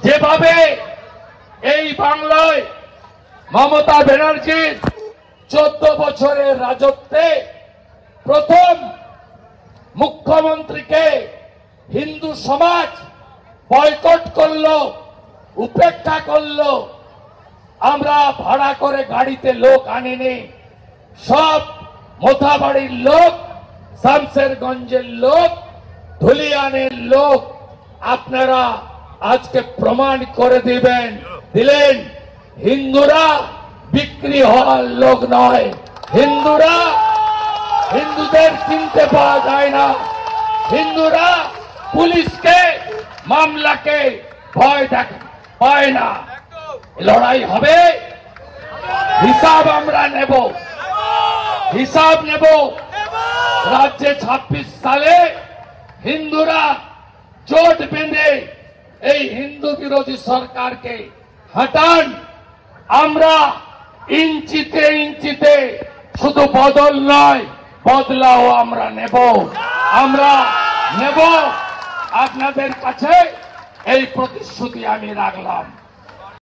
যেভাবে এই বাংলায় মমতা ব্যানার্জির 14 বছরের রাজত্বে প্রথম মুখ্যমন্ত্রীকে হিন্দু সমাজ বয়কট করলো, উপেক্ষা করলো। আমরা ভাড়া করে গাড়িতে লোক আনিনি, সব মোথাবাড়ির লোক, শামশেরগঞ্জের লোক, ধুলিয়ানের লোক। আপনারা আজকে প্রমাণ করে দিলেন হিন্দুরা বিক্রি হওয়ার লোক নয়। হিন্দুদের চিনতে পাওয়া যায় না। হিন্দুরা পুলিশকে, মামলাকে ভয় পায় না। লড়াই হবে, হিসাব আমরা নেব। রাজ্যে 26 সালে হিন্দুরা জোট বেঁধে এই হিন্দু বিরোধী সরকারকে হটান। আমরা ইঞ্চিতে ইঞ্চিতে শুধু বদল নয়, বদলাও আমরা নেব। আপনাদের কাছে এই প্রতিশ্রুতি আমি রাখলাম।